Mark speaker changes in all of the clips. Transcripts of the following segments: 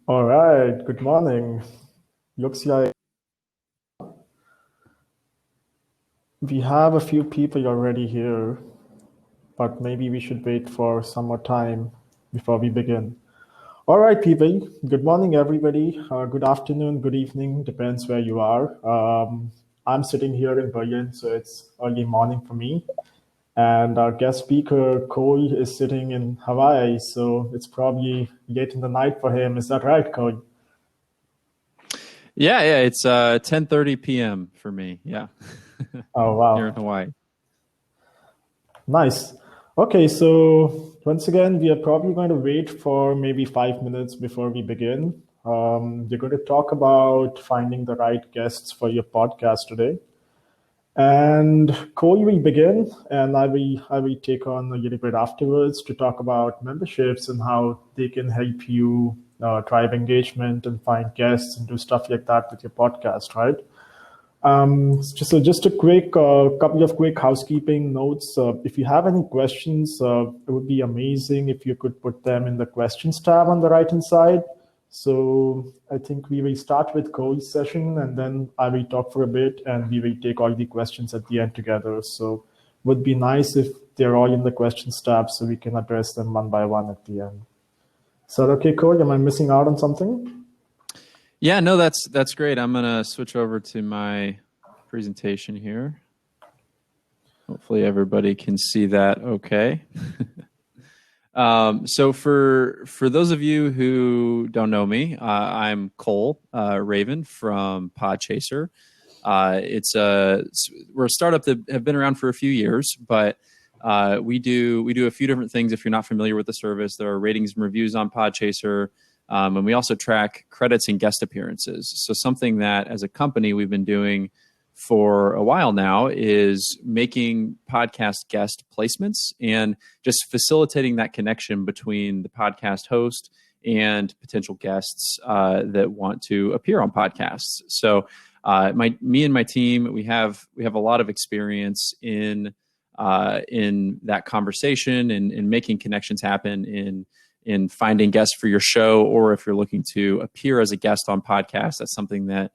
Speaker 1: All right, good morning. Looks like we have a few people already here, but maybe we should wait for some more time before we begin. All right, people, good morning, everybody. Good afternoon, good evening, depends where you are. I'm sitting here in Berlin, so it's early morning for me. And our guest speaker, Cole, is sitting in Hawaii, so it's probably late in the night for him. Is that right, Cole?
Speaker 2: Yeah, it's 10:30 p.m. for me. Yeah,
Speaker 1: Oh,
Speaker 2: here in
Speaker 1: wow.
Speaker 2: Hawaii.
Speaker 1: Nice. Okay, so once again, we are probably going to wait for maybe 5 minutes before we begin. We're going to talk about finding the right guests for your podcast today. And Cole will begin, and I will take on a little bit afterwards to talk about memberships and how they can help you drive engagement and find guests and do stuff like that with your podcast, right? So just a quick couple of quick housekeeping notes. If you have any questions, it would be amazing if you could put them in the questions tab on the right hand side. So I think we will start with Cole's session, and then I will talk for a bit, and we will take all the questions at the end together. So would be nice if they're all in the questions tab, so we can address them one by one at the end. Is that okay, Cole? Am I missing out on something?
Speaker 2: Yeah, no, that's great. I'm gonna switch over to my presentation here. Hopefully, everybody can see that. Okay. So for those of you who don't know me, I'm Cole Raven from Podchaser. We're a startup that have been around for a few years, but we do a few different things. If you're not familiar with the service, there are ratings and reviews on Podchaser, and we also track credits and guest appearances. So something that as a company we've been doing for a while now is making podcast guest placements and just facilitating that connection between the podcast host and potential guests that want to appear on podcasts. So me and my team, we have a lot of experience in that conversation and in making connections happen in finding guests for your show, or if you're looking to appear as a guest on podcasts. That's something that's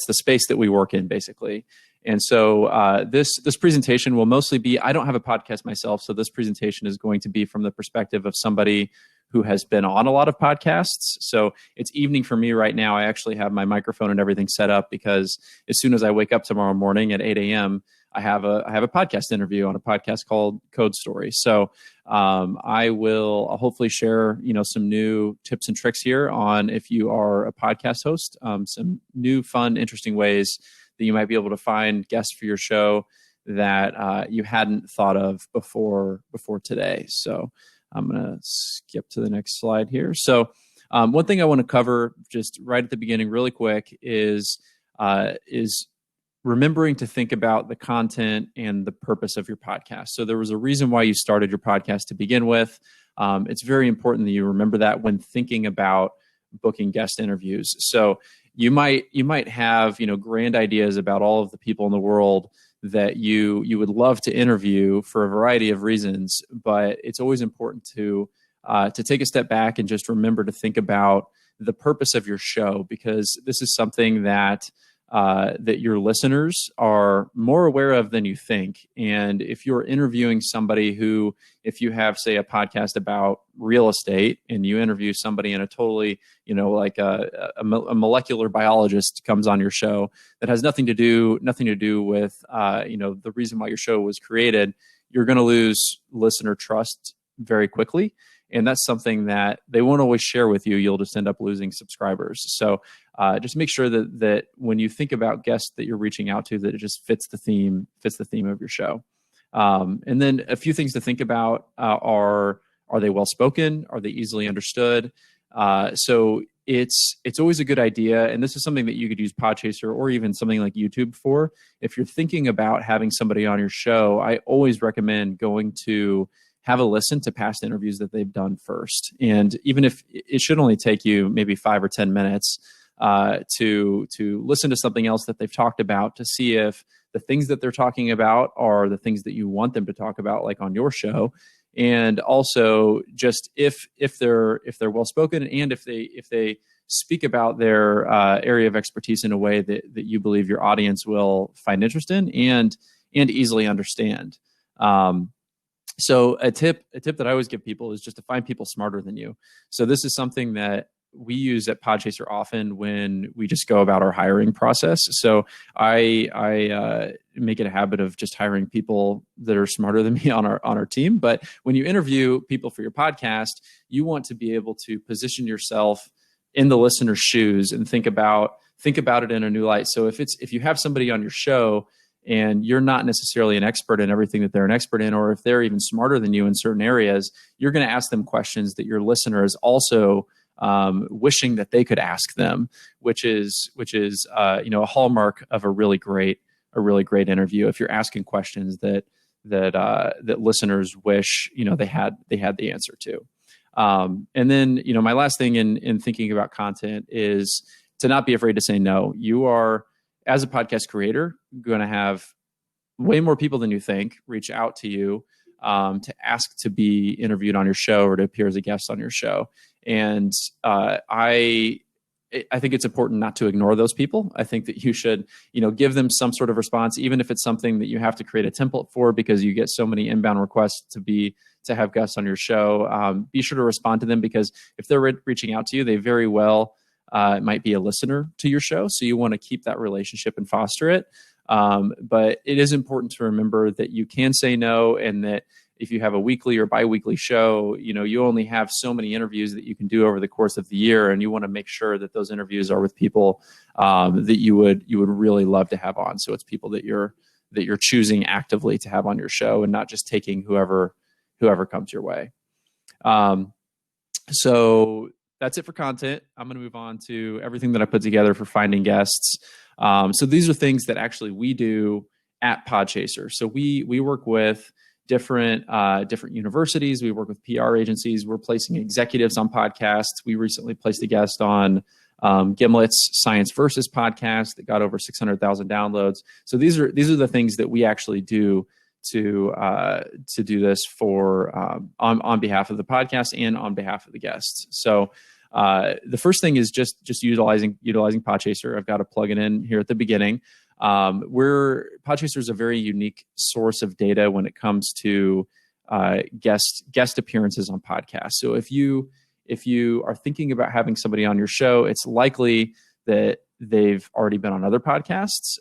Speaker 2: the space that we work in, basically. And so this presentation will mostly be, I don't have a podcast myself, so this presentation is going to be from the perspective of somebody who has been on a lot of podcasts. So it's evening for me right now. I actually have my microphone and everything set up because as soon as I wake up tomorrow morning at 8 a.m., I have a podcast interview on a podcast called Code Story. So I'll hopefully share some new tips and tricks here on, if you are a podcast host, some new fun, interesting ways that you might be able to find guests for your show that you hadn't thought of before today. So I'm going to skip to the next slide here. So one thing I want to cover just right at the beginning really quick is remembering to think about the content and the purpose of your podcast. So there was a reason why you started your podcast to begin with. It's very important that you remember that when thinking about booking guest interviews. So you might have grand ideas about all of the people in the world that you would love to interview for a variety of reasons, but it's always important to take a step back and just remember to think about the purpose of your show, because this is something that your listeners are more aware of than you think. And if you're interviewing somebody who, if you have, say, a podcast about real estate and you interview somebody in a totally, like a molecular biologist comes on your show that has nothing to do with, the reason why your show was created, you're going to lose listener trust very quickly. And that's something that they won't always share with you. You'll just end up losing subscribers. So just make sure that when you think about guests that you're reaching out to, that it just fits the theme of your show. And then a few things to think about are they well spoken? Are they easily understood? So it's always a good idea, and this is something that you could use Podchaser or even something like YouTube for. If you're thinking about having somebody on your show, I always recommend going to have a listen to past interviews that they've done first. And even if it should only take you maybe 5 or 10 minutes to listen to something else that they've talked about, to see if the things that they're talking about are the things that you want them to talk about, like on your show. And also just if they're well spoken, and if they speak about their area of expertise in a way that you believe your audience will find interest in and easily understand. So a tip that I always give people is just to find people smarter than you. So this is something that we use at Podchaser often when we just go about our hiring process. So I make it a habit of just hiring people that are smarter than me on our team. But when you interview people for your podcast, you want to be able to position yourself in the listener's shoes and think about it in a new light. So if you have somebody on your show and you're not necessarily an expert in everything that they're an expert in, or if they're even smarter than you in certain areas, you're going to ask them questions that your listener is also wishing that they could ask them, which is a hallmark of a really great interview. If you're asking questions that listeners wish they had the answer to. And then my last thing in thinking about content is to not be afraid to say no. You are, as a podcast creator, going to have way more people than you think reach out to you to ask to be interviewed on your show or to appear as a guest on your show. And I think it's important not to ignore those people. I think that you should, give them some sort of response, even if it's something that you have to create a template for because you get so many inbound requests to have guests on your show. Be sure to respond to them, because if they're reaching out to you, they very well might be a listener to your show. So you want to keep that relationship and foster it. But it is important to remember that you can say no, and that if you have a weekly or biweekly show, you only have so many interviews that you can do over the course of the year, and you want to make sure that those interviews are with people that you would really love to have on. So it's people that you're choosing actively to have on your show, and not just taking whoever comes your way. So that's it for content. I'm going to move on to everything that I put together for finding guests. So these are things that actually we do at Podchaser. So we work with different universities. We work with PR agencies. We're placing executives on podcasts. We recently placed a guest on Gimlet's Science Versus podcast that got over 600,000 downloads. So these are the things that we actually do to do this for on behalf of the podcast and on behalf of the guests. So the first thing is just utilizing Podchaser. I've got to plug it in here at the beginning. Podchaser is a very unique source of data when it comes to guest appearances on podcasts. So if you are thinking about having somebody on your show, it's likely that they've already been on other podcasts.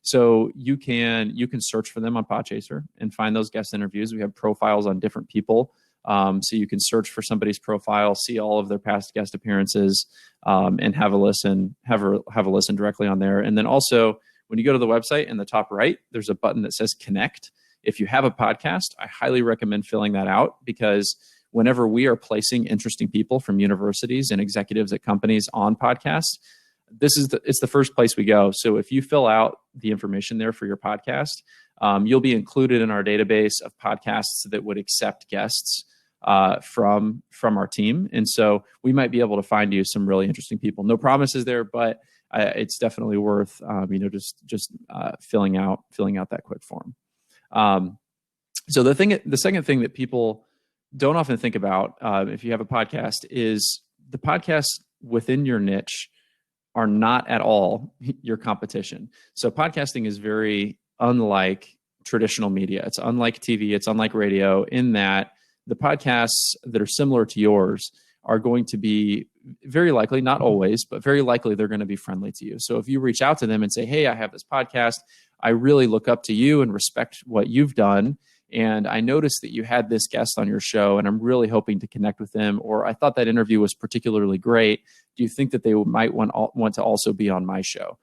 Speaker 2: So you can search for them on Podchaser and find those guest interviews. We have profiles on different people. So you can search for somebody's profile, see all of their past guest appearances, and have a listen directly on there. And then also, when you go to the website in the top right, there's a button that says Connect. If you have a podcast, I highly recommend filling that out, because whenever we are placing interesting people from universities and executives at companies on podcasts, it's the first place we go. So if you fill out the information there for your podcast, you'll be included in our database of podcasts that would accept guests from our team. And so we might be able to find you some really interesting people. No promises there, but it's definitely worth just filling out that quick form. So the second thing that people don't often think about if you have a podcast is the podcasts within your niche are not at all your competition. So podcasting is very unlike traditional media. It's unlike TV. It's unlike radio, in that the podcasts that are similar to yours are going to be very likely, not always, but very likely they're going to be friendly to you. So if you reach out to them and say, hey, I have this podcast, I really look up to you and respect what you've done, and I noticed that you had this guest on your show, and I'm really hoping to connect with them, or I thought that interview was particularly great. Do you think that they might want to also be on my show?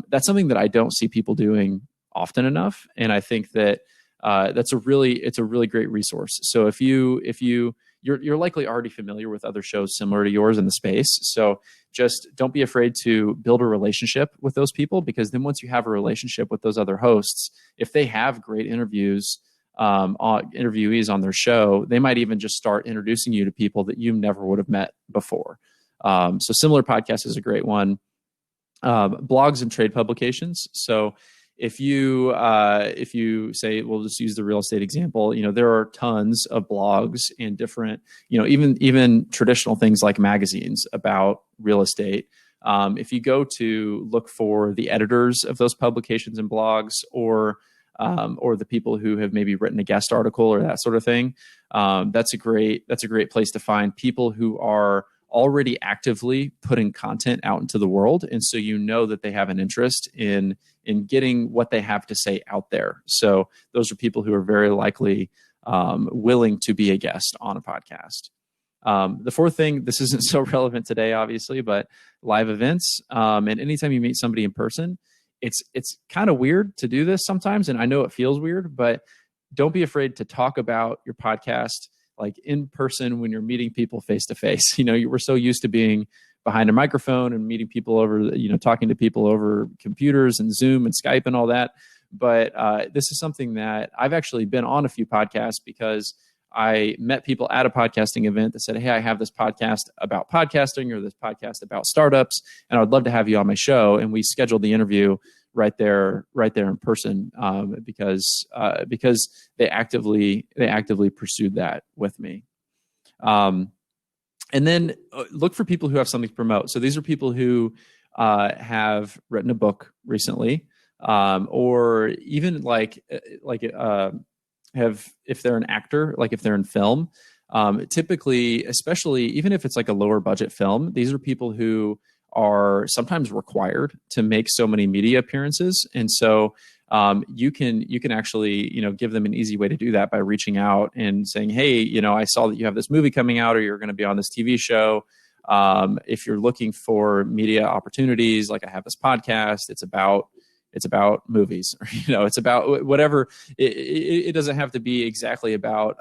Speaker 2: That's something that I don't see people doing often enough, and I think that it's a really great resource. So if you're likely already familiar with other shows similar to yours in the space, so just don't be afraid to build a relationship with those people, because then once you have a relationship with those other hosts, if they have great interviewees on their show, they might even just start introducing you to people that you never would have met before. So Similar Podcast is a great one. Blogs and trade publications. So if you say, we'll just use the real estate example, there are tons of blogs and different, even traditional things like magazines about real estate. If you go to look for the editors of those publications and blogs, or the people who have maybe written a guest article or that sort of thing, that's a great place to find people who are already actively putting content out into the world. And so that they have an interest in getting what they have to say out there. So those are people who are very likely willing to be a guest on a podcast. The fourth thing, this isn't so relevant today, obviously, but live events. And anytime you meet somebody in person, it's kind of weird to do this sometimes. And I know it feels weird, but don't be afraid to talk about your podcast like in person when you're meeting people face to face. You were so used to being behind a microphone and meeting people over, talking to people over computers and Zoom and Skype and all that. But this is something that I've actually been on a few podcasts because I met people at a podcasting event that said, hey, I have this podcast about podcasting or this podcast about startups, and I would love to have you on my show. And we scheduled the interview right there in person because they actively pursued that with me. And then look for people who have something to promote. So these are people who have written a book recently, or even if they're an actor, like if they're in film, typically, especially even if it's like a lower budget film, these are people who are sometimes required to make so many media appearances. And so you can actually, give them an easy way to do that by reaching out and saying, hey, I saw that you have this movie coming out, or you're going to be on this TV show. If you're looking for media opportunities, like I have this podcast, it's about movies, or, it's about whatever. It doesn't have to be exactly about,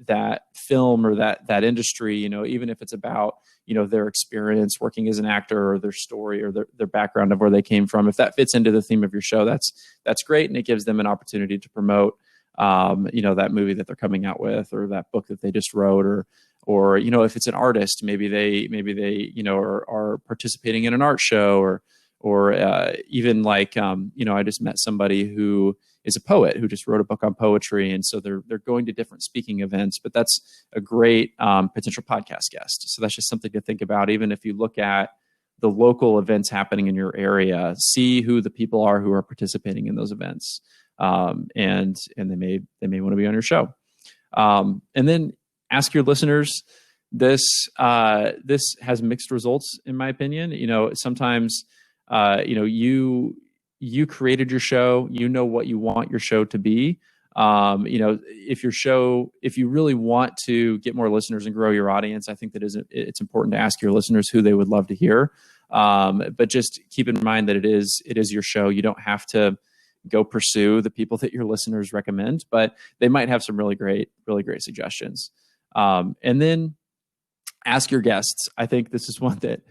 Speaker 2: that film or that industry, even if it's about, their experience working as an actor, or their story, or their background of where they came from. If that fits into the theme of your show, that's great. And it gives them an opportunity to promote, that movie that they're coming out with, or that book that they just wrote, or, if it's an artist, maybe they, are participating in an art show, or even like, I just met somebody who is a poet who just wrote a book on poetry. And so they're going to different speaking events, but that's a great potential podcast guest. So that's just something to think about. Even if you look at the local events happening in your area, see who the people are who are participating in those events. And they may want to be on your show. And then ask your listeners. This has mixed results, in my opinion. Sometimes, you created your show, what you want your show to be. If you really want to get more listeners and grow your audience, I think that it's important to ask your listeners who they would love to hear. But just keep in mind that it is your show. You don't have to go pursue the people that your listeners recommend, but they might have some really great suggestions. And then ask your guests. I think this is one that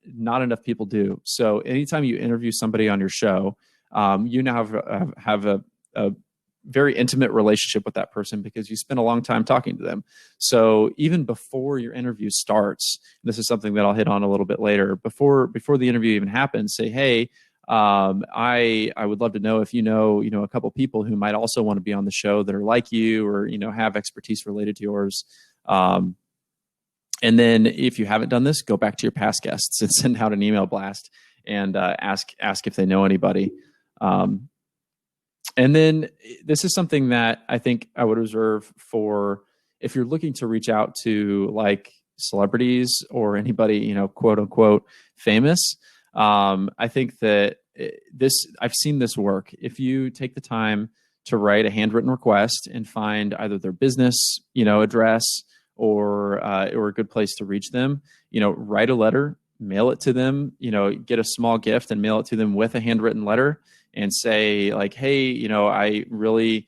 Speaker 2: not enough people do. So anytime you interview somebody on your show, you now have a very intimate relationship with that person because you spend a long time talking to them. So even before your interview starts, this is something that I'll hit on a little bit later, before the interview even happens, say, hey, I would love to know if a couple people who might also want to be on the show that are like you, or, have expertise related to yours. And then if you haven't done this, go back to your past guests and send out an email blast and ask if they know anybody. And then this is something that I think I would reserve for if you're looking to reach out to like celebrities or anybody, quote unquote famous. I think that I've seen this work. If you take the time to write a handwritten request and find either their business, address, or a good place to reach them, write a letter, mail it to them, get a small gift and mail it to them with a handwritten letter and say like, hey, I really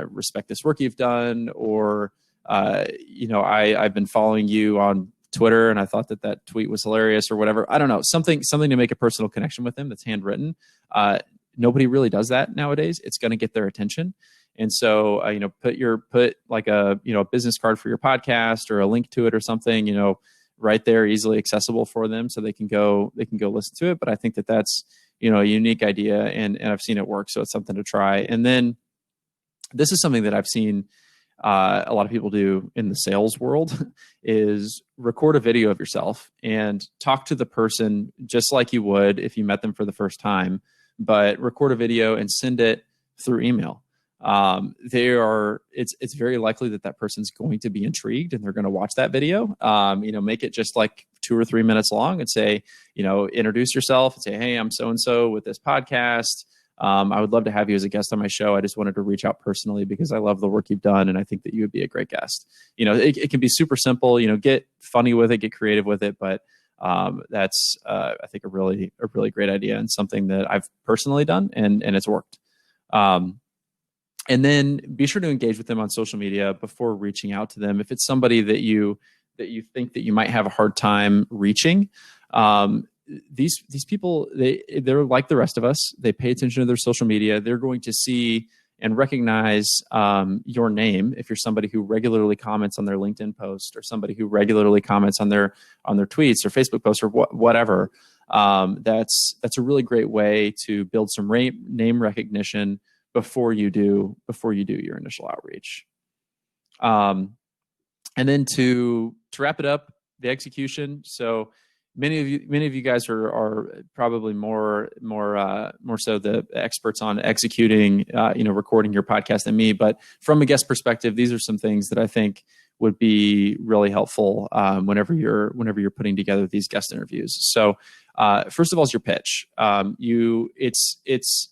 Speaker 2: respect this work you've done, or, I've been following you on Twitter and I thought that tweet was hilarious, or whatever. I don't know, something to make a personal connection with them that's handwritten. Nobody really does that nowadays. It's going to get their attention. And so, put like a business card for your podcast or a link to it or something, right there, easily accessible for them, so they can go listen to it. But I think that's a unique idea, and I've seen it work. So it's something to try. And then this is something that I've seen a lot of people do in the sales world is record a video of yourself and talk to the person just like you would if you met them for the first time, but record a video and send it through email. It's very likely that person's going to be intrigued and they're going to watch that video. Make it just like 2 or 3 minutes long and say, introduce yourself and say, hey, I'm so-and-so with this podcast. I would love to have you as a guest on my show. I just wanted to reach out personally because I love the work you've done and I think that you would be a great guest. It can be super simple, get funny with it, get creative with it, but that's I think a really great idea and something that I've personally done and it's worked. And then be sure to engage with them on social media before reaching out to them. If it's somebody that you think that you might have a hard time reaching, these people, they're like the rest of us. They pay attention to their social media. They're going to see and recognize your name if you're somebody who regularly comments on their LinkedIn post or somebody who regularly comments on their tweets or Facebook posts or whatever. That's a really great way to build some name recognition before you do your initial outreach. And then to wrap it up, the execution. So many of you guys are probably more so the experts on executing, recording your podcast than me. But from a guest perspective, these are some things that I think would be really helpful whenever you're putting together these guest interviews. So first of all is your pitch. It's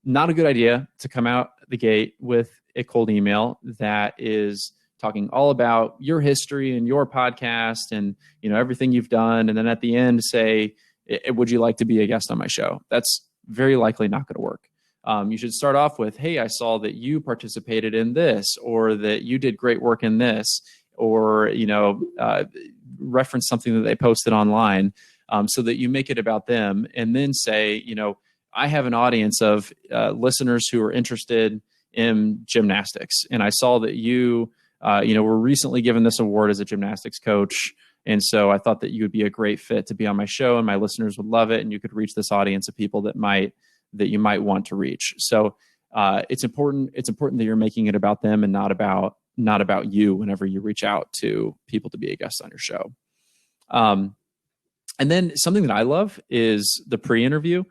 Speaker 2: not a good idea to come out the gate with a cold email that is talking all about your history and your podcast and everything you've done, and then at the end say, "Would you like to be a guest on my show?" That's very likely not going to work. You should start off with, "Hey, I saw that you participated in this, or that you did great work in this," or reference something that they posted online, so that you make it about them, and then say, I have an audience of listeners who are interested in gymnastics, and I saw that you were recently given this award as a gymnastics coach, and so I thought that you would be a great fit to be on my show, and my listeners would love it, and you could reach this audience of people that you might want to reach. So it's important that you're making it about them and not about you whenever you reach out to people to be a guest on your show. And then something that I love is the pre-interview.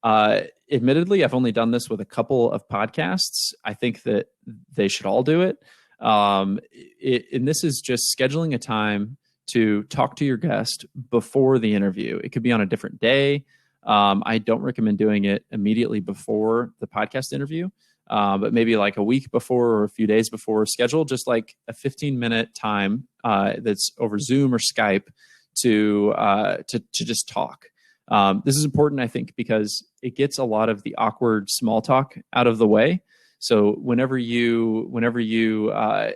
Speaker 2: Admittedly, I've only done this with a couple of podcasts. I think that they should all do it. And this is just scheduling a time to talk to your guest before the interview. It could be on a different day. I don't recommend doing it immediately before the podcast interview, but maybe like a week before or a few days before. Schedule just like a 15-minute time that's over Zoom or Skype to just talk. This is important, I think, because it gets a lot of the awkward small talk out of the way. So whenever you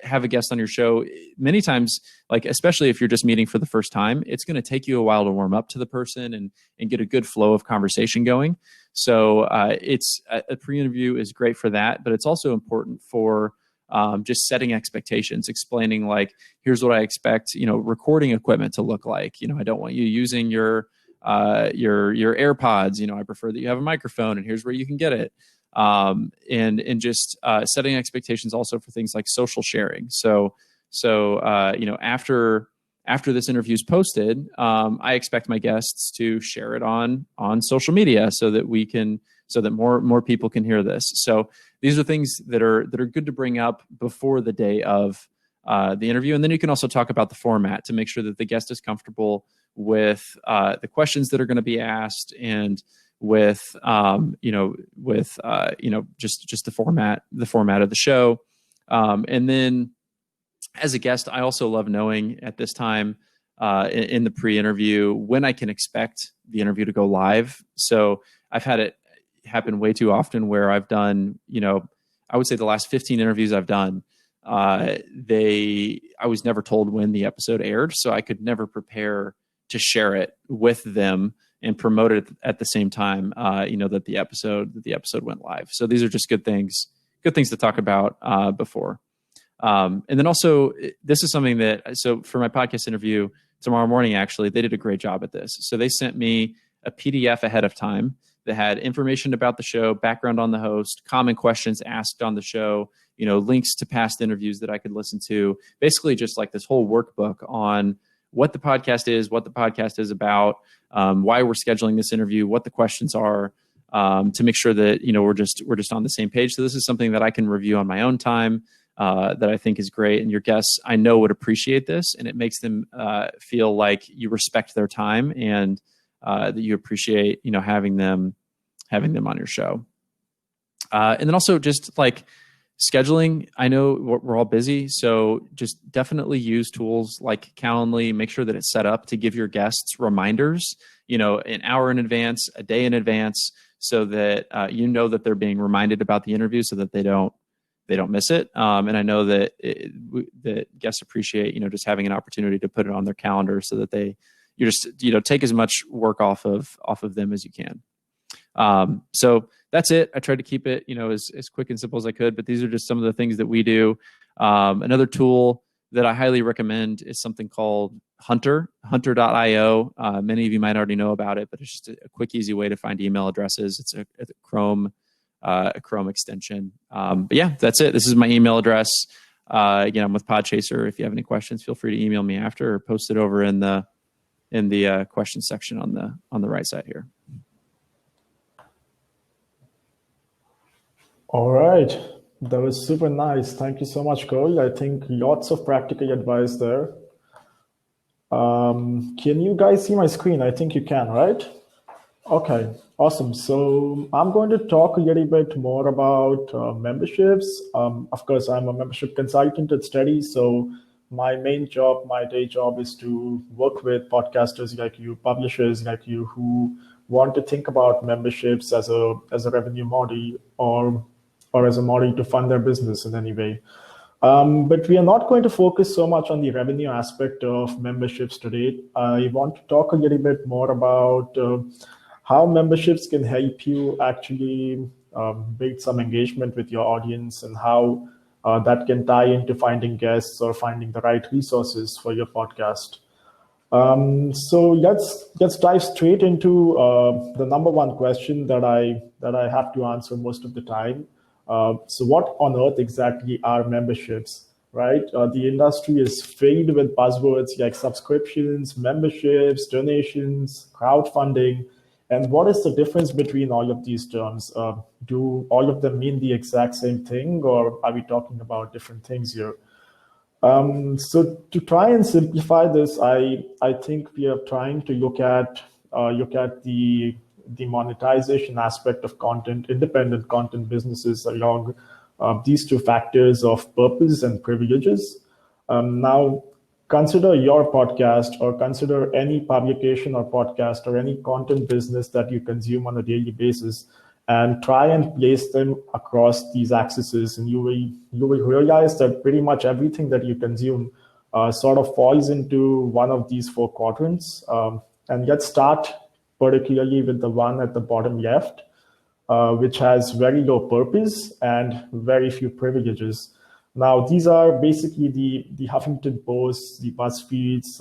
Speaker 2: have a guest on your show, many times, like especially if you're just meeting for the first time, it's going to take you a while to warm up to the person and get a good flow of conversation going. So it's a pre-interview is great for that, but it's also important for just setting expectations, explaining like, here's what I expect, recording equipment to look like. I don't want you using your AirPods. I prefer that you have a microphone, and here's where you can get it. And just setting expectations also for things like social sharing. So after this interview is posted, I expect my guests to share it on social media so that more people can hear this. So these are things that are good to bring up before the day of the interview. And then you can also talk about the format to make sure that the guest is comfortable with the questions that are going to be asked, and with just the format of the show. And then as a guest, I also love knowing at this time in the pre-interview when I can expect the interview to go live. So I've had it happen way too often where I've done, I would say the last 15 interviews I've done, I was never told when the episode aired, so I could never prepare to share it with them and promote it at the same time, that the episode went live. So these are just good things to talk about before. And then also, this is something so for my podcast interview tomorrow morning, actually, they did a great job at this. So they sent me a PDF ahead of time that had information about the show, background on the host, common questions asked on the show, links to past interviews that I could listen to, basically just like this whole workbook on what the podcast is about, why we're scheduling this interview, what the questions are, to make sure that, we're just on the same page. So this is something that I can review on my own time, that I think is great. And your guests, I know, would appreciate this, and it makes them feel like you respect their time and that you appreciate, having them on your show. And then also just like scheduling. I know we're all busy, so just definitely use tools like Calendly. Make sure that it's set up to give your guests reminders, an hour in advance, a day in advance, so that that they're being reminded about the interview, so that they don't miss it. And I know that that guests appreciate, just having an opportunity to put it on their calendar, so that you just take as much work off of them as you can. So that's it. I tried to keep it, as quick and simple as I could, but these are just some of the things that we do. Another tool that I highly recommend is something called hunter.io. Many of you might already know about it, but it's just a quick, easy way to find email addresses. It's a Chrome extension. But yeah, that's it. This is my email address. Again, I'm with Podchaser. If you have any questions, feel free to email me after, or post it over in the question section on the right side here.
Speaker 1: All right. That was super nice. Thank you so much, Cole. I think lots of practical advice there. Can you guys see my screen? I think you can, right? Okay, awesome. So I'm going to talk a little bit more about memberships. Of course, I'm a membership consultant at Steady. So my main job, my day job, is to work with podcasters like you, publishers like you, who want to think about memberships as a revenue model, or as a model to fund their business in any way. But we are not going to focus so much on the revenue aspect of memberships today. I want to talk a little bit more about how memberships can help you actually build some engagement with your audience, and how that can tie into finding guests or finding the right resources for your podcast. So let's dive straight into the number one question that I have to answer most of the time. So what on earth exactly are memberships, right? The industry is filled with buzzwords like subscriptions, memberships, donations, crowdfunding. And what is the difference between all of these terms? Do all of them mean the exact same thing, or are we talking about different things here? So to try and simplify this, I think we are trying to look at the monetization aspect of content, independent content businesses, along these two factors of purpose and privileges. Now, consider your podcast, or consider any publication or podcast or any content business that you consume on a daily basis, and try and place them across these axes, and you will realize that pretty much everything that you consume sort of falls into one of these four quadrants. And let's start particularly with the one at the bottom left, which has very low purpose and very few privileges. Now, these are basically the Huffington Posts, the BuzzFeeds,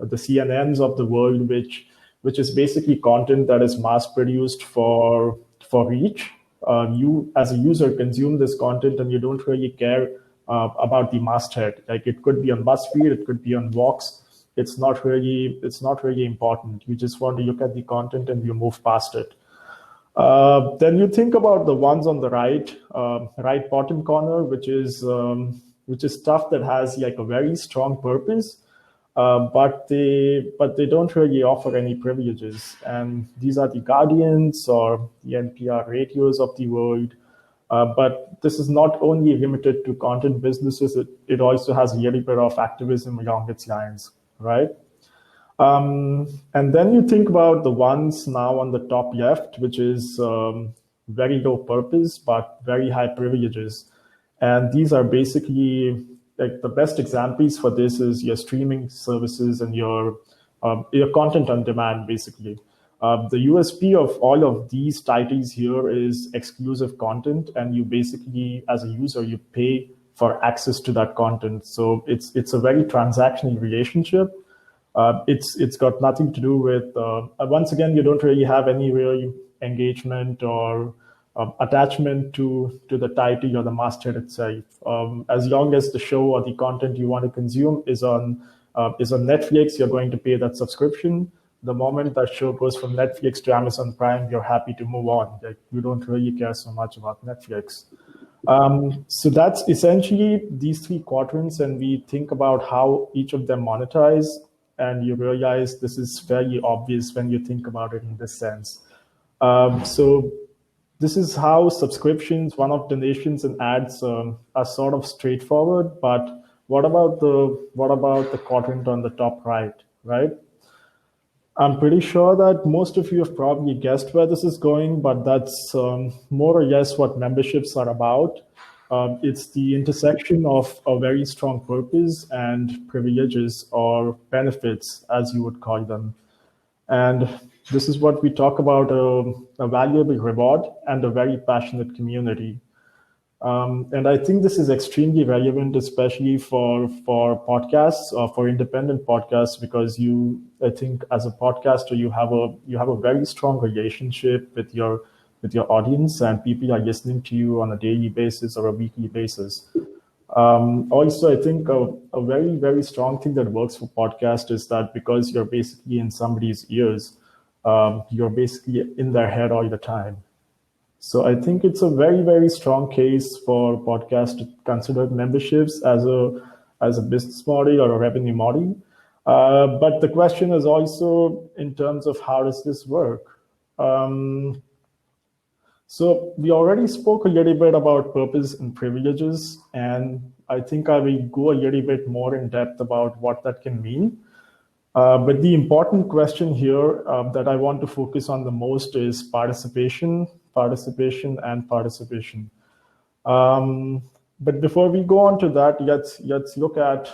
Speaker 1: the CNNs of the world, which is basically content that is mass-produced for reach. You, as a user, consume this content, and you don't really care about the masthead. Like, it could be on BuzzFeed, it could be on Vox. It's not really important. You just want to look at the content and you move past it. Then you think about the ones on the right bottom corner, which is stuff that has like a very strong purpose, but they don't really offer any privileges. And these are the Guardians or the NPR radios of the world. But this is not only limited to content businesses. It also has a little bit of activism along its lines, right? And then you think about the ones now on the top left, which is very low purpose, but very high privileges. And these are basically, like, the best examples for this is your streaming services and your content on demand, basically. The USP of all of these titles here is exclusive content, and you basically, as a user, you pay for access to that content. So it's a very transactional relationship. It's got nothing to do with, once again, you don't really have anywhere engagement or attachment to the title or the masthead itself. As long as the show or the content you want to consume is on Netflix, you're going to pay that subscription. The moment that show goes from Netflix to Amazon Prime, you're happy to move on. Like, you don't really care so much about Netflix. So that's essentially these three quadrants, and we think about how each of them monetize, and you realize this is very obvious when you think about it in this sense. So this is how subscriptions, one-off donations, and ads are sort of straightforward. But what about the quadrant on the top right, right? I'm pretty sure that most of you have probably guessed where this is going, but that's more or less what memberships are about. It's the intersection of a very strong purpose and privileges or benefits, as you would call them. And this is what we talk about, a valuable reward and a very passionate community. And I think this is extremely relevant, especially for podcasts or for independent podcasts, because I think as a podcaster, you have a very strong relationship with your audience, and people are listening to you on a daily basis or a weekly basis. Also, I think a very, very strong thing that works for podcast is that because you're basically in somebody's ears, you're basically in their head all the time. So I think it's a very, very strong case for podcasts to consider memberships as a business model or a revenue model. But the question is also in terms of how does this work? So we already spoke a little bit about purpose and privileges, and I think I will go a little bit more in depth about what that can mean. But the important question here that I want to focus on the most is participation, participation, and participation. But before we go on to that, let's look at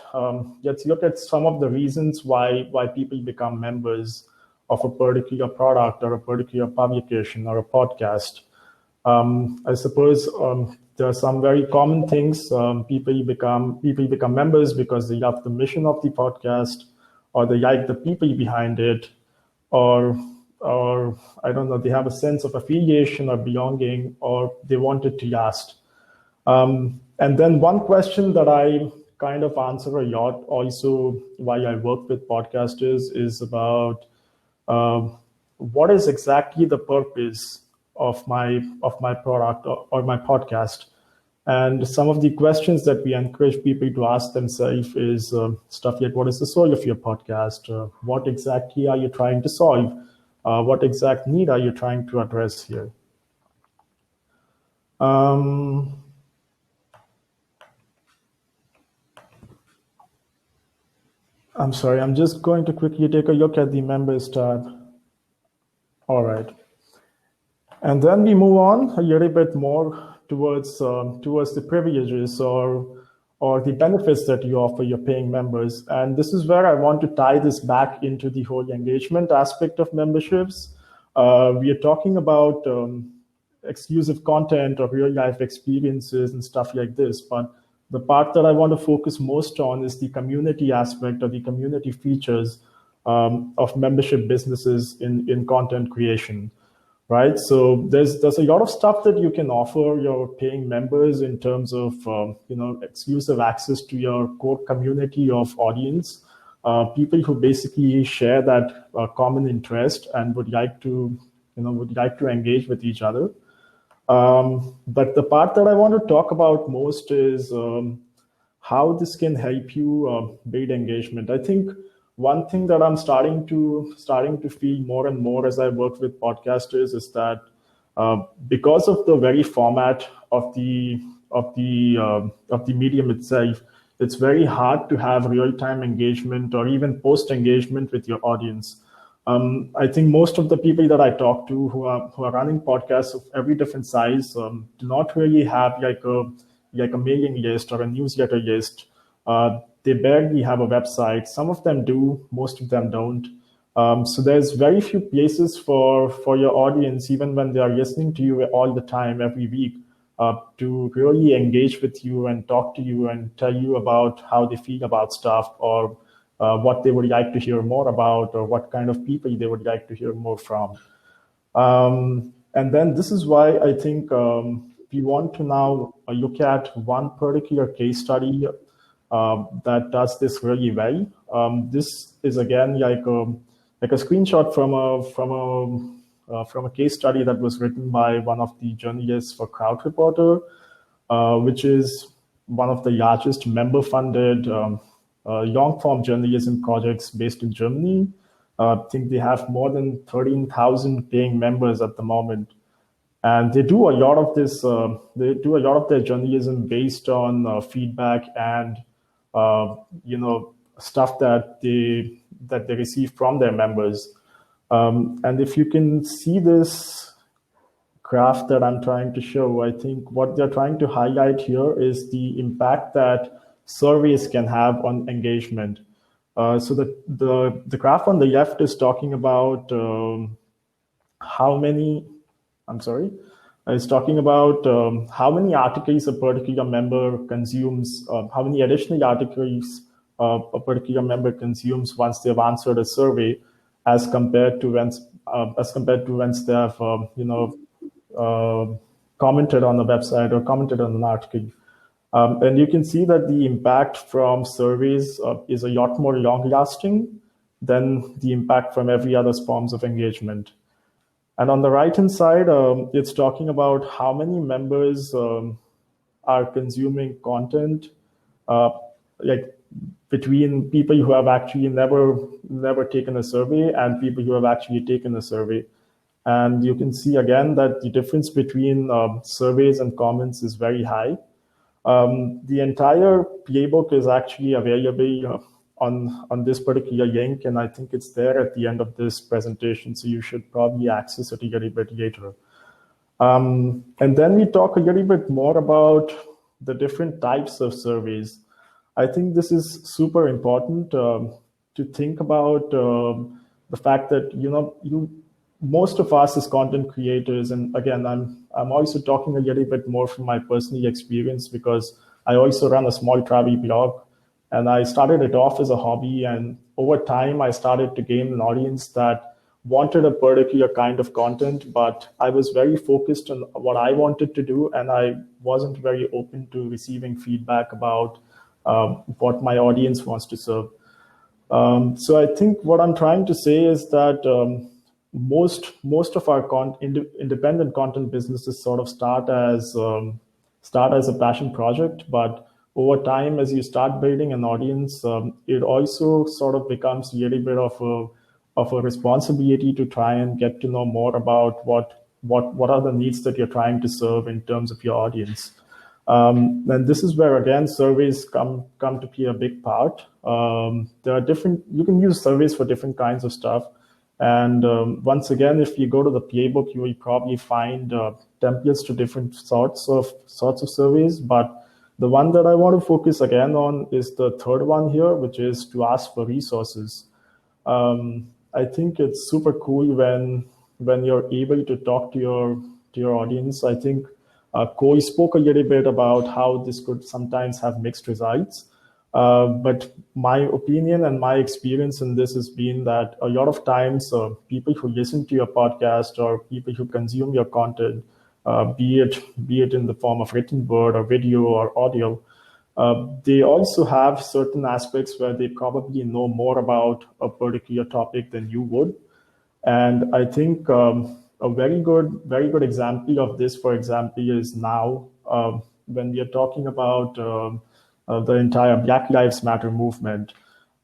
Speaker 1: some of the reasons why people become members of a particular product or a particular publication or a podcast. I suppose there are some very common things. People become members because they love the mission of the podcast, or they like the people behind it, or I don't know, they have a sense of affiliation or belonging, or they want it to last. And then one question that I kind of answer a lot also while I work with podcasters is about what is exactly the purpose of my product or my podcast. And some of the questions that we encourage people to ask themselves is stuff like, what is the soul of your podcast? What exactly are you trying to solve? What exact need are you trying to address here? I'm sorry, I'm just going to quickly take a look at the members tab. All right. And then we move on a little bit more towards the privileges or the benefits that you offer your paying members. And this is where I want to tie this back into the whole engagement aspect of memberships. We are talking about exclusive content or real life experiences and stuff like this. But the part that I want to focus most on is the community aspect or the community features of membership businesses in content creation. Right, so there's a lot of stuff that you can offer your paying members in terms of exclusive access to your core community of audience, people who basically share that common interest and would like to engage with each other. But the part that I want to talk about most is how this can help you build engagement. I think one thing that I'm starting to feel more and more as I work with podcasters is that because of the very format of the medium itself, it's very hard to have real-time engagement or even post-engagement with your audience. I think most of the people that I talk to who are running podcasts of every different size do not really have like a mailing list or a newsletter list. They barely have a website. Some of them do, most of them don't. So there's very few places for your audience, even when they are listening to you all the time, every week, to really engage with you and talk to you and tell you about how they feel about stuff, or what they would like to hear more about, or what kind of people they would like to hear more from. And then this is why I think we want to now look at one particular case study that does this really well. This is again like a screenshot from a case study that was written by one of the journalists for Crowd Reporter, which is one of the largest member-funded long-form journalism projects based in Germany. I think they have more than 13,000 paying members at the moment, and they do a lot of this. They do a lot of their journalism based on feedback and stuff that they receive from their members. And if you can see this graph that I'm trying to show, I think what they're trying to highlight here is the impact that surveys can have on engagement. So the graph on the left is talking about how many, I'm sorry, is talking about how many articles a particular member consumes, how many additional articles a particular member consumes once they've answered a survey, as compared to when they have commented on the website or commented on an article. And you can see that the impact from surveys is a lot more long-lasting than the impact from every other forms of engagement. And on the right-hand side, it's talking about how many members are consuming content, like between people who have actually never taken a survey and people who have actually taken a survey. And you can see again that the difference between surveys and comments is very high. The entire playbook is actually available on this particular link, and I think it's there at the end of this presentation, so you should probably access it a little bit later. And then we talk a little bit more about the different types of surveys. I think this is super important to think about the fact that most of us as content creators, and again, I'm also talking a little bit more from my personal experience because I also run a small travel blog, and I started it off as a hobby, and over time I started to gain an audience that wanted a particular kind of content, but I was very focused on what I wanted to do, and I wasn't very open to receiving feedback about what my audience wants to serve. So I think what I'm trying to say is that most of our independent content businesses sort of start as a passion project, but over time, as you start building an audience, it also sort of becomes a little bit of a responsibility to try and get to know more about what are the needs that you're trying to serve in terms of your audience. And this is where, again, surveys come to play a big part. There are you can use surveys for different kinds of stuff. And once again, if you go to the playbook, you will probably find templates to different sorts of surveys. But the one that I want to focus again on is the third one here, which is to ask for resources. I think it's super cool when you're able to talk to your audience. I think Koi spoke a little bit about how this could sometimes have mixed results. But my opinion and my experience in this has been that a lot of times people who listen to your podcast or people who consume your content, be it in the form of written word or video or audio, they also have certain aspects where they probably know more about a particular topic than you would. And I think a very good example of this, for example, is now when we are talking about the entire Black Lives Matter movement.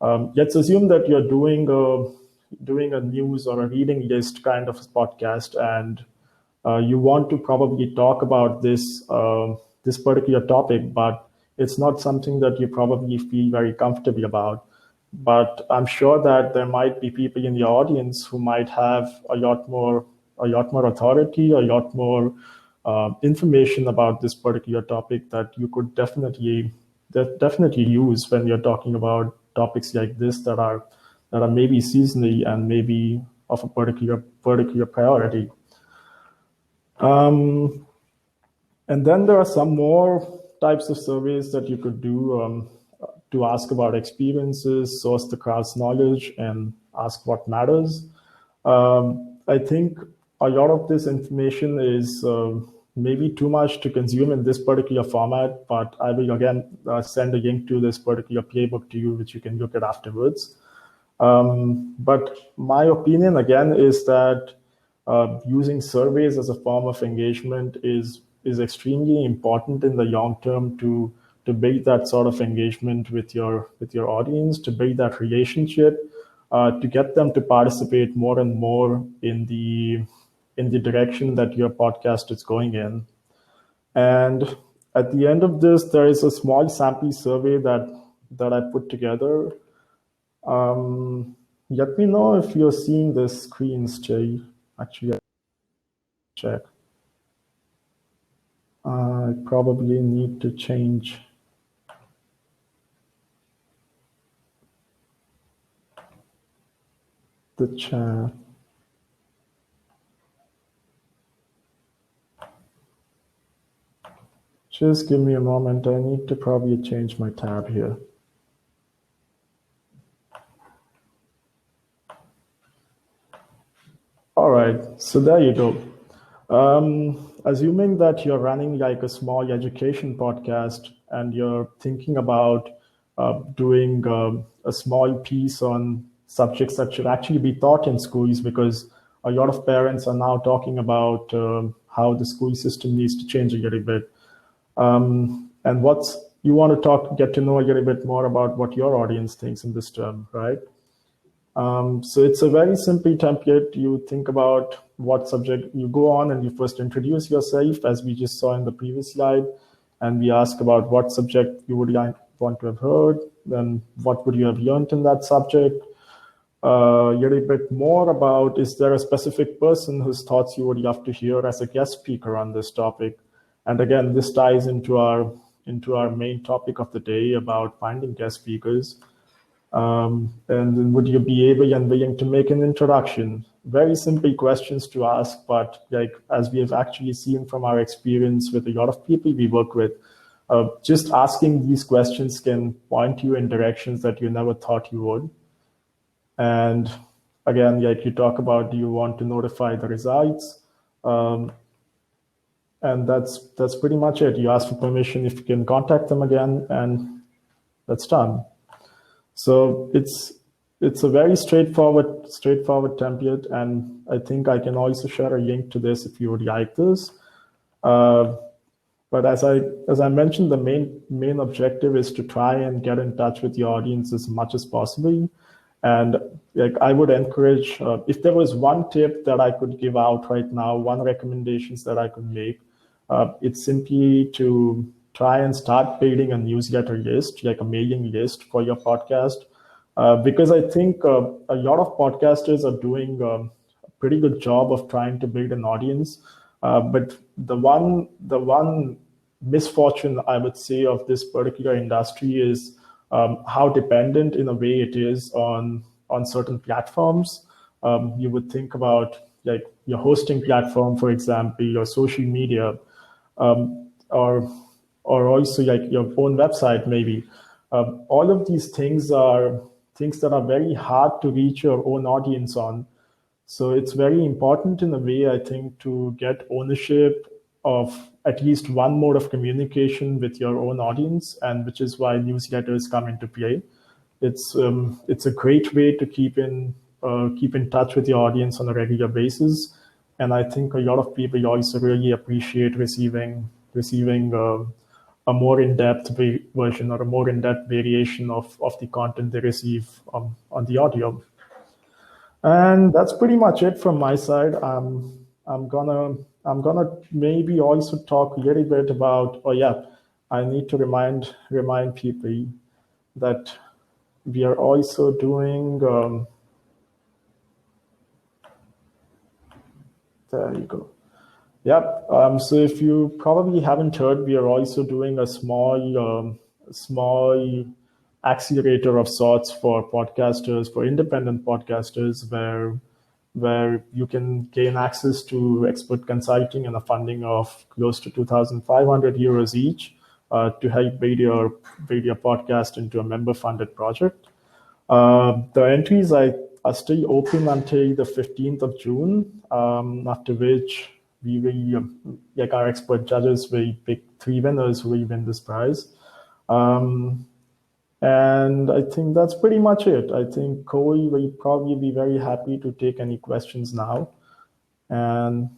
Speaker 1: Let's assume that you're doing a news or a reading list kind of podcast, and you want to probably talk about this particular topic, but it's not something that you probably feel very comfortable about. But I'm sure that there might be people in your audience who might have a lot more authority, a lot more information about this particular topic that you could definitely use when you're talking about topics like this that are maybe seasonal and maybe of a particular priority. And then there are some more types of surveys that you could do to ask about experiences, source the crowd's knowledge, and ask what matters. I think a lot of this information is maybe too much to consume in this particular format, but I will again send a link to this particular playbook to you, which you can look at afterwards. But my opinion again is that using surveys as a form of engagement is extremely important in the long term to build that sort of engagement with your audience, to build that relationship, to get them to participate more and more in the direction that your podcast is going in. And at the end of this, there is a small sample survey that I put together. Let me know if you're seeing the screens, Jay. Actually, I'll check. I probably need to change the chat. Just give me a moment. I need to probably change my tab here. All right, so there you go. Assuming that you're running like a small education podcast and you're thinking about doing a small piece on subjects that should actually be taught in schools, because a lot of parents are now talking about how the school system needs to change a little bit. And what's you want to get to know a little bit more about what your audience thinks in this term, right? So it's a very simple template. You think about what subject you go on and you first introduce yourself, as we just saw in the previous slide. And we ask about what subject you would want to have heard, then what would you have learned in that subject. A little bit more about, is there a specific person whose thoughts you would love to hear as a guest speaker on this topic? And again, this ties into our main topic of the day about finding guest speakers. And then would you be able and willing to make an introduction? Very simple questions to ask, but like as we have actually seen from our experience with a lot of people we work with, just asking these questions can point you in directions that you never thought you would. And again, like you talk about, do you want to notify the results? And that's pretty much it. You ask for permission if you can contact them again, and that's done. So it's a very straightforward template, and I think I can also share a link to this if you would like this. But as I mentioned, the main objective is to try and get in touch with your audience as much as possible. And like I would encourage, if there was one tip that I could give out right now, one recommendations that I could make, it's simply to try and start building a newsletter list, like a mailing list for your podcast. Because I think a lot of podcasters are doing a pretty good job of trying to build an audience. But the one misfortune, I would say, of this particular industry is how dependent in a way it is on certain platforms. You would think about like your hosting platform, for example, your social media, or also like your own website, maybe. All of these things are things that are very hard to reach your own audience on. So it's very important in a way, I think, to get ownership of at least one mode of communication with your own audience, and which is why newsletters come into play. It's a great way to keep in touch with your audience on a regular basis, and I think a lot of people also really appreciate receiving a more in-depth version or a more in-depth variation of the content they receive on the audio. And that's pretty much it from my side. I'm gonna maybe also talk a little bit about. Oh yeah, I need to remind people that we are also doing. There you go. Yep. So if you probably haven't heard, we are also doing a small accelerator of sorts for podcasters, for independent podcasters, where you can gain access to expert consulting and a funding of close to 2,500 euros each to help build your podcast into a member-funded project. The entries, I are still open until the 15th of June, after which we will, like our expert judges will pick 3 winners who will win this prize. And I think that's pretty much it. I think Cole will probably be very happy to take any questions now. And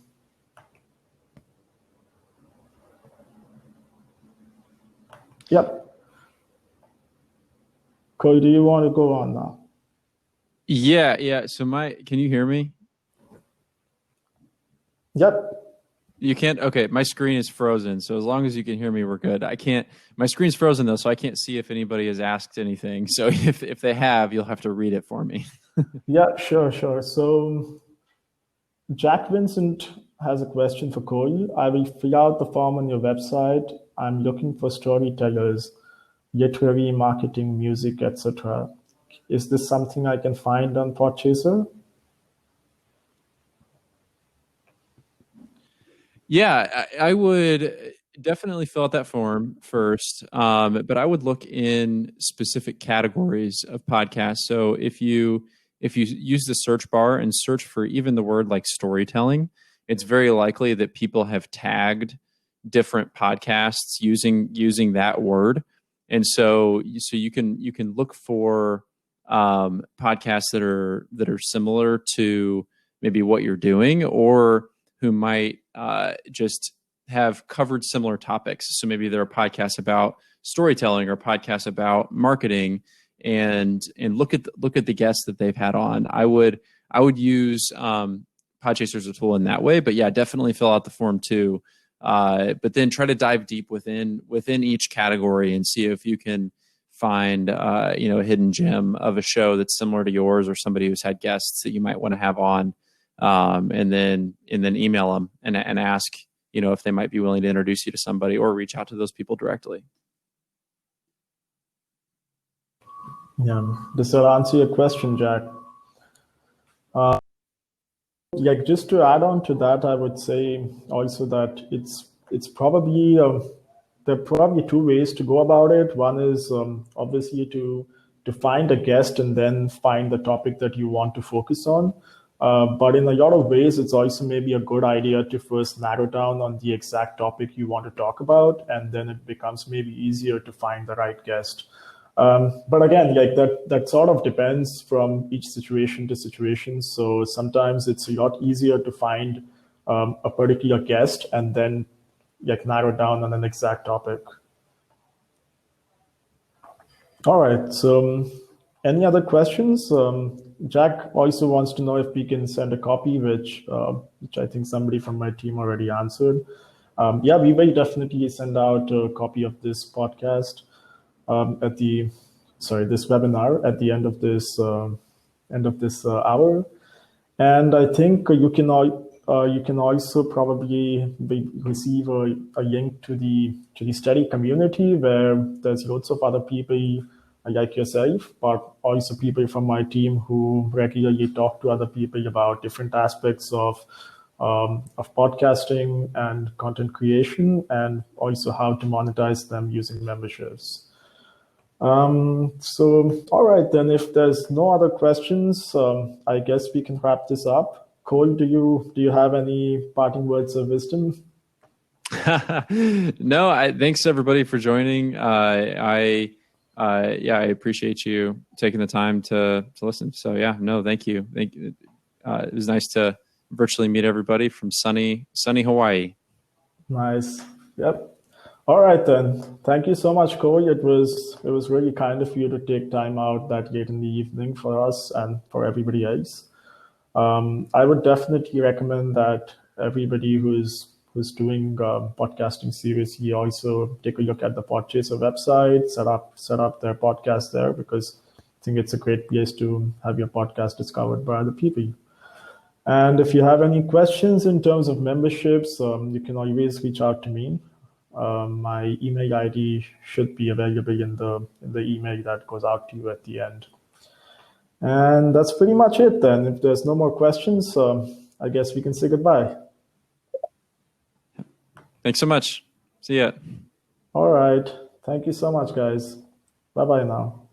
Speaker 1: yep. Cole, do you want to go on now?
Speaker 2: Yeah. So can you hear me?
Speaker 1: Yep.
Speaker 2: You can't? Okay, my screen is frozen. So as long as you can hear me, we're good. I can't, my screen's frozen though, so I can't see if anybody has asked anything. So if they have, you'll have to read it for me.
Speaker 1: Yeah, sure. So Jack Vincent has a question for Cole. I will fill out the form on your website. I'm looking for storytellers, literary, marketing, music, etc. Is this something I can find on Podchaser?
Speaker 2: Yeah, I would definitely fill out that form first, but I would look in specific categories of podcasts. So if you use the search bar and search for even the word like storytelling, it's very likely that people have tagged different podcasts using that word, and so you can look for podcasts that are similar to maybe what you're doing, or who might just have covered similar topics. So maybe there are podcasts about storytelling or podcasts about marketing, and look at the guests that they've had on. I would use Podchaser as a tool in that way. But yeah, definitely fill out the form too. But then try to dive deep within each category and see if you can find a hidden gem of a show that's similar to yours, or somebody who's had guests that you might want to have on. And then email them and ask, if they might be willing to introduce you to somebody, or reach out to those people directly.
Speaker 1: Yeah, does that answer your question, Jack? Like, just to add on to that, I would say also that it's probably there are probably 2 ways to go about it. One is obviously to find a guest and then find the topic that you want to focus on. But in a lot of ways, it's also maybe a good idea to first narrow down on the exact topic you want to talk about, and then it becomes maybe easier to find the right guest. But again, like that sort of depends from each situation to situation. So sometimes it's a lot easier to find a particular guest and then like narrow down on an exact topic. All right. So any other questions? Jack also wants to know if we can send a copy, which I think somebody from my team already answered. Yeah, we will definitely send out a copy of this podcast this webinar at the end of this hour. And I think you can also probably receive a link to the study community, where there's lots of other people like yourself, but also people from my team who regularly talk to other people about different aspects of podcasting and content creation, and also how to monetize them using memberships. So, all right, then, if there's no other questions, I guess we can wrap this up. Cole, do you have any parting words of wisdom?
Speaker 2: No, thanks everybody for joining. I appreciate you taking the time to listen. So yeah, no, thank you. It was nice to virtually meet everybody from sunny Hawaii.
Speaker 1: Nice. Yep. All right then. Thank you so much, Cole. It was really kind of you to take time out that late in the evening for us and for everybody else. I would definitely recommend that everybody who's doing podcasting seriously also take a look at the Podchaser website, set up their podcast there, because I think it's a great place to have your podcast discovered by other people. And if you have any questions in terms of memberships, you can always reach out to me. My email ID should be available in the email that goes out to you at the end. And that's pretty much it then. If there's no more questions, I guess we can say goodbye.
Speaker 2: Thanks so much. See ya.
Speaker 1: All right. Thank you so much, guys. Bye-bye now.